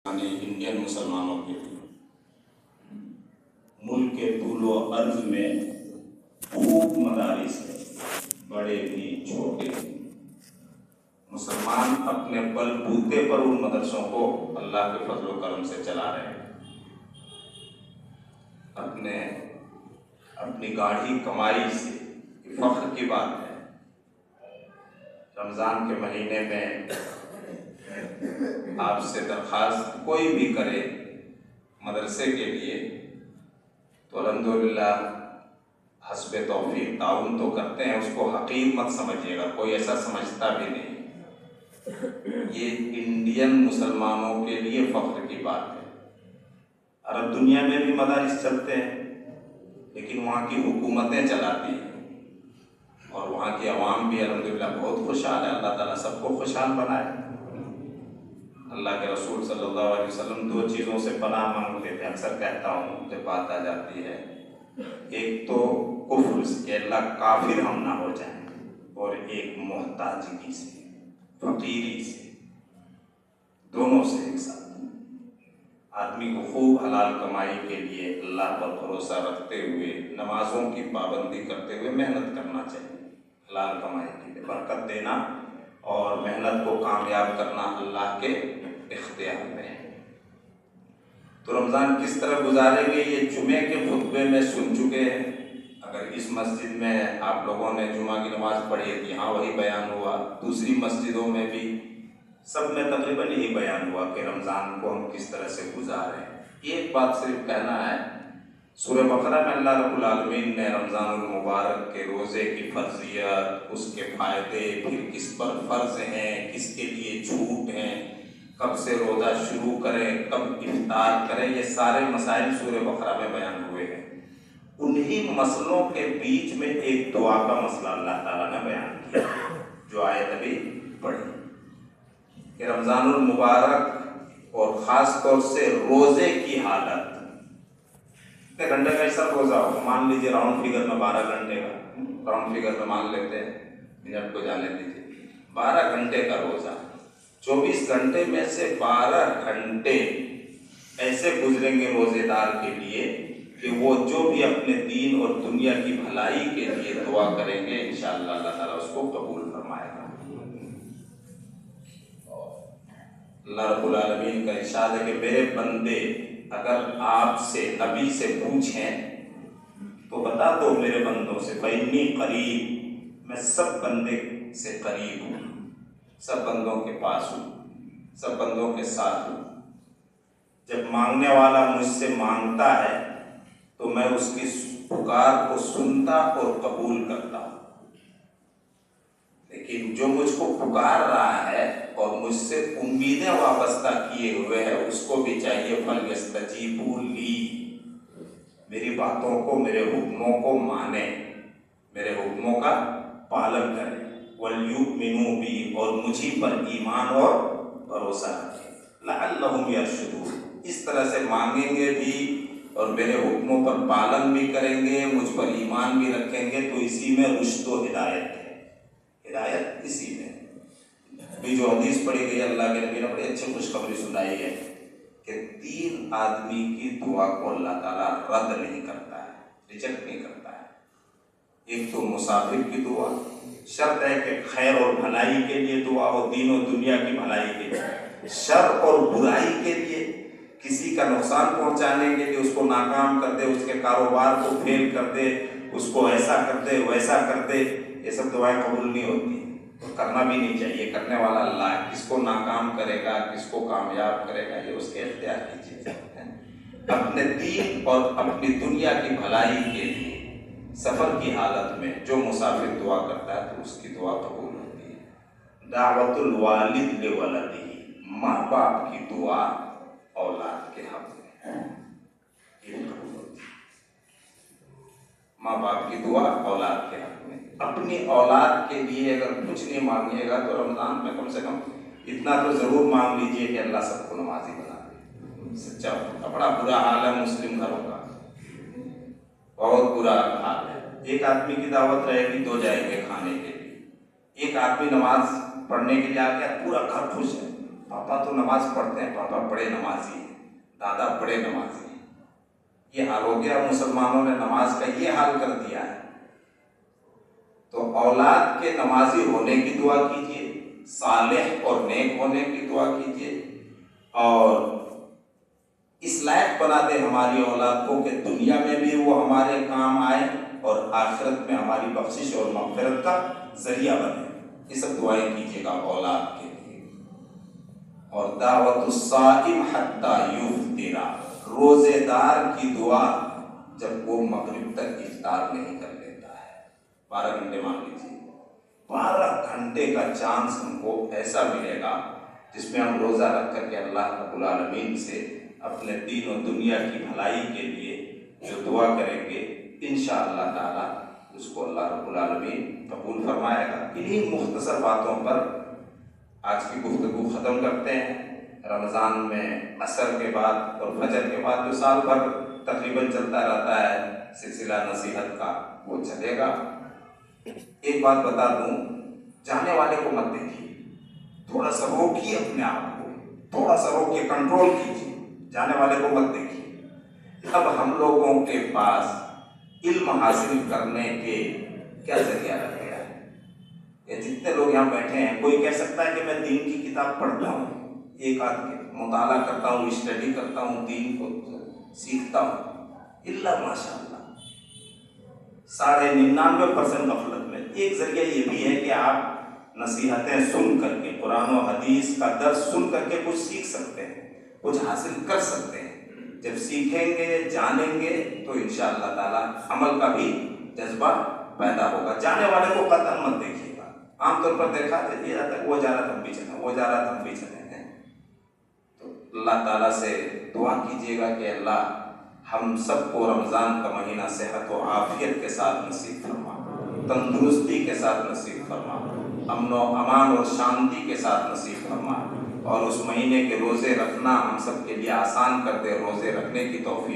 Indian مسلمانوں کے لیے ملک کے طول و عرض میں خوب مدارس ہیں، بڑے بھی چھوٹے بھی۔ مسلمان اپنے بل بوتے پر ان مدرسوں کو اللہ کے فضل و کرم سے چلا رہے ہیں، اپنی گاڑھی کمائی سے۔ یہ فخر کی بات ہے۔ رمضان کے مہینے میں آپ سے درخواست کوئی بھی کرے مدرسے کے لیے تو الحمدللہ حسب توفیق تعاون تو کرتے ہیں، اس کو حقیر مت سمجھیے گا، کوئی ایسا سمجھتا بھی نہیں۔ یہ انڈین مسلمانوں کے لیے فخر کی بات ہے۔ عرب دنیا میں بھی مدارس چلتے ہیں لیکن وہاں کی حکومتیں چلاتی ہیں اور وہاں کی عوام بھی الحمدللہ بہت خوشحال ہے۔ اللہ تعالیٰ سب کو خوشحال بنائے۔ اللہ کے رسول صلی اللہ علیہ وسلم دو چیزوں سے پناہ مانگتے تھے، اکثر کہتا ہوں جب بات آ جاتی ہے، ایک تو کفر سے کہ اللہ کافر ہم نہ ہو جائیں، اور ایک محتاجگی سے، فقیری سے، دونوں سے ایک ساتھ۔ آدمی کو خوب حلال کمائی کے لیے اللہ پر بھروسہ رکھتے ہوئے، نمازوں کی پابندی کرتے ہوئے محنت کرنا چاہیے۔ حلال کمائی کے لیے برکت دینا اور محنت کو کامیاب کرنا اللہ کے اختیار میں ہے۔ تو رمضان کس طرح گزاریں گے یہ جمعے کے خطبے میں سن چکے ہیں۔ اگر اس مسجد میں آپ لوگوں نے جمعہ کی نماز پڑھی ہے، یہاں وہی بیان ہوا، دوسری مسجدوں میں بھی سب میں تقریباً یہی بیان ہوا کہ رمضان کو ہم کس طرح سے گزاریں۔ ایک بات صرف کہنا ہے، سورہ بقرہ میں اللہ رب العالمین نے رمضان المبارک کے روزے کی فرضیت، اس کے فائدے، پھر کس پر فرض ہیں، کس کے لیے چھوٹ ہیں، کب سے روزہ شروع کریں، کب افطار کریں، یہ سارے مسائل سورہ بقرہ میں بیان ہوئے ہیں۔ انہی مسئلوں کے بیچ میں ایک دعا کا مسئلہ اللہ تعالیٰ نے بیان کیا جو آیت ابھی پڑھی کہ رمضان المبارک اور خاص طور سے روزے کی حالت، کتنے گھنٹے کا ایسا روزہ ہو، مان لیجیے راؤنڈ فگر میں 12 گھنٹے کا، راؤنڈ فگر میں مان لیتے ہیں، منٹ کو جانے دیجیے، 12 گھنٹے کا روزہ، 24 گھنٹے میں سے 12 گھنٹے ایسے گزریں گے روزے دار کے لیے کہ وہ جو بھی اپنے دین اور دنیا کی بھلائی کے لیے دعا کریں گے انشاءاللہ اللہ تعالیٰ اس کو قبول فرمائے گا۔ اللہ رب العالمین کا ارشاد ہے کہ میرے بندے اگر آپ سے ابھی سے پوچھیں تو بتا دو میرے بندوں سے، فَإِنِّي قریب، میں سب بندے سے قریب ہوں، سب بندوں کے پاس ہوں، سب بندوں کے ساتھ ہوں۔ جب مانگنے والا مجھ سے مانگتا ہے تو میں اس کی پکار کو سنتا اور قبول کرتا ہوں، لیکن جو مجھ کو پکار رہا ہے اور مجھ سے امیدیں وابستہ کیے ہوئے ہے اس کو بھی چاہیے فَلْيَسْتَجِيبُوا لِي، میری باتوں کو، میرے حکموں کو مانے، میرے حکموں کا پالن کریں، وَلْيُؤْمِنُوا بِي، اور مجھے پر ایمان اور بھروسہ رکھیں، لَعَلَّهُمْ يَرْشُدُونَ، اس طرح سے مانگیں گے بھی اور میرے حکموں پر پالن بھی کریں گے، مجھ پر ایمان بھی رکھیں گے تو اسی میں رشد و ہدایت ہے، ہدایت اسی میں۔ ابھی جو حدیث پڑھی گئی اللہ کے نبی نے بڑی اچھی خوشخبری سنائی ہے کہ 3 آدمی کی دعا کو اللہ تعالیٰ رد نہیں کرتا ہے، ریجیکٹ نہیں کرتا ہے۔ ایک تو مسافر کی دعا، شرط ہے کہ خیر اور بھلائی کے لیے دعا ہو، دین و دنیا کی بھلائی کے لیے، شر اور برائی کے لیے، کسی کا نقصان پہنچانے کے لیے، اس کو ناکام کر دے، اس کے کاروبار کو فیل کر دے، اس کو ایسا کر دے ویسا کر دے، یہ سب دعائیں قبول نہیں ہوتی، کرنا بھی نہیں چاہیے۔ کرنے والا اللہ ہے، کس کو ناکام کرے گا، کس کو کامیاب کرے گا، یہ اس کے اختیار کی چیز ہے۔ اپنے دین اور اپنی دنیا کی بھلائی کے لیے سفر کی حالت میں جو مسافر دعا کرتا ہے تو اس کی دعا قبول ہوتی ہے۔ دعوت الوالد لولدہ، ماں باپ کی دعا اولاد کے حق میں یہ قبول ہوتی ہے۔ ماں باپ کی دعا اولاد کے حق میں، اپنی اولاد کے لیے اگر کچھ نہیں مانگیے گا تو رمضان میں کم سے کم اتنا تو ضرور مانگ لیجئے کہ اللہ سب کو نمازی بنا دے۔ سچا بڑا برا حال ہے مسلم گھروں کا، بہت برا حال ہے۔ ایک آدمی کی دعوت رہے گی 2 جائیں گے کھانے کے لیے، ایک آدمی نماز پڑھنے کے لیے آ گیا، پورا گھر خوش ہے، پاپا تو نماز پڑھتے ہیں، پاپا بڑے نمازی ہیں، دادا بڑے نمازی ہیں. یہ حال ہو گیا، مسلمانوں نے نماز کا یہ حال کر دیا ہے. تو اولاد کے نمازی ہونے کی دعا کیجیے، صالح اور نیک ہونے کی دعا کیجیے، اور اس لائق بنا دے ہماری اولاد کو کہ دنیا میں بھی وہ ہمارے کام آئے اور آخرت میں ہماری بخشش اور مغفرت کا ذریعہ بنے. یہ سب دعائیں کیجیے گا اولاد کے لیے. اور دعوت الصائم حتی یفطر، روزے دار کی دعا جب وہ مغرب تک افطار نہیں کر لیتا ہے. 12 گھنٹے مان لیجیے، 12 گھنٹے کا چانس ہم کو ایسا ملے گا جس میں ہم روزہ رکھ کر کے اللہ رب العالمین سے اپنے دین و دنیا کی بھلائی کے لیے جو دعا کریں گے انشاءاللہ تعالی اس کو اللہ رب العالمین قبول فرمائے گا. انہی مختصر باتوں پر آج کی گفتگو ختم کرتے ہیں. رمضان میں عصر کے بعد اور فجر کے بعد جو سال بھر تقریباً چلتا رہتا ہے سلسلہ نصیحت کا، وہ چلے گا. ایک بات بتا دوں، جانے والے کو مت دیکھیے، تھوڑا سا روکیے اپنے آپ کو، تھوڑا سا روکیے، کنٹرول کیجیے، جانے والے کو مت دیکھیے. اب ہم لوگوں کے پاس علم حاصل کرنے کے کیا ذریعہ رہ گیا ہے؟ یہ جتنے لوگ یہاں بیٹھے ہیں، کوئی کہہ سکتا ہے کہ میں دین کی کتاب پڑھتا ہوں، ایک آدھ مطالعہ کرتا ہوں، اسٹڈی کرتا ہوں، دین کو سیکھتا ہوں، الا ماشاء اللہ 99.99% غفلت میں. ایک ذریعہ یہ بھی ہے کہ آپ نصیحتیں سن کر کے، قرآن و حدیث کا درس سن کر کے کچھ سیکھ سکتے ہیں، کچھ حاصل کر سکتے ہیں. جب سیکھیں گے، جانیں گے تو انشاءاللہ تعالی عمل کا بھی جذبہ پیدا ہوگا. جانے والے کو قطعاً مت دیکھیے گا. عام طور پر دیکھا جاتا ہے وہ جا رہا تھا ہم بھی چلیں، وہ جا رہا تھا ہم بھی چلیں. تو اللہ تعالیٰ سے دعا کیجیے گا کہ اللہ ہم سب کو رمضان کا مہینہ صحت و عافیت کے ساتھ نصیب فرما، تندرستی کے ساتھ نصیب فرما، امن و امان اور شانتی کے ساتھ نصیب فرما، اور اس مہینے کے روزے رکھنا ہم سب کے لیے آسان کر دے. روزے رکھنے کی توفیق